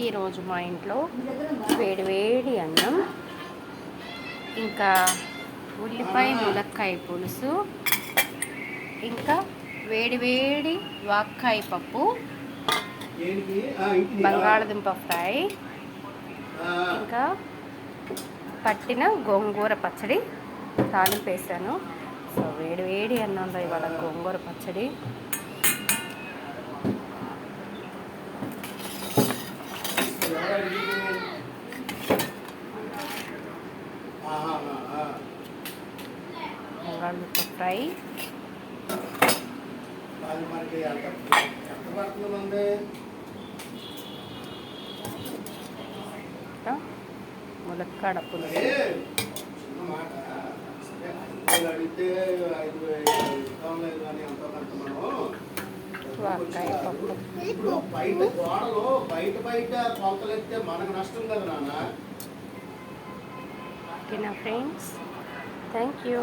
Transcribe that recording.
ఈరోజు మా ఇంట్లో వేడి అన్నం, ఇంకా ఉల్లిపాయ ములక్కాయ పులుసు, ఇంకా వేడి వాక్కాయ పప్పు, బంగాళదుంప ఫ్రై, ఇంకా పట్టిన గోంగూర పచ్చడి తాలింపు వేసాను. సో వేడి అన్నంలో ఇవాళ గోంగూర పచ్చడి. బంగాళదుంప ఫ్రై, ములక్కాడ పులుసు, వాక్కాయ పప్పు. ఓకేనా ఫ్రెండ్స్, థ్యాంక్ యూ.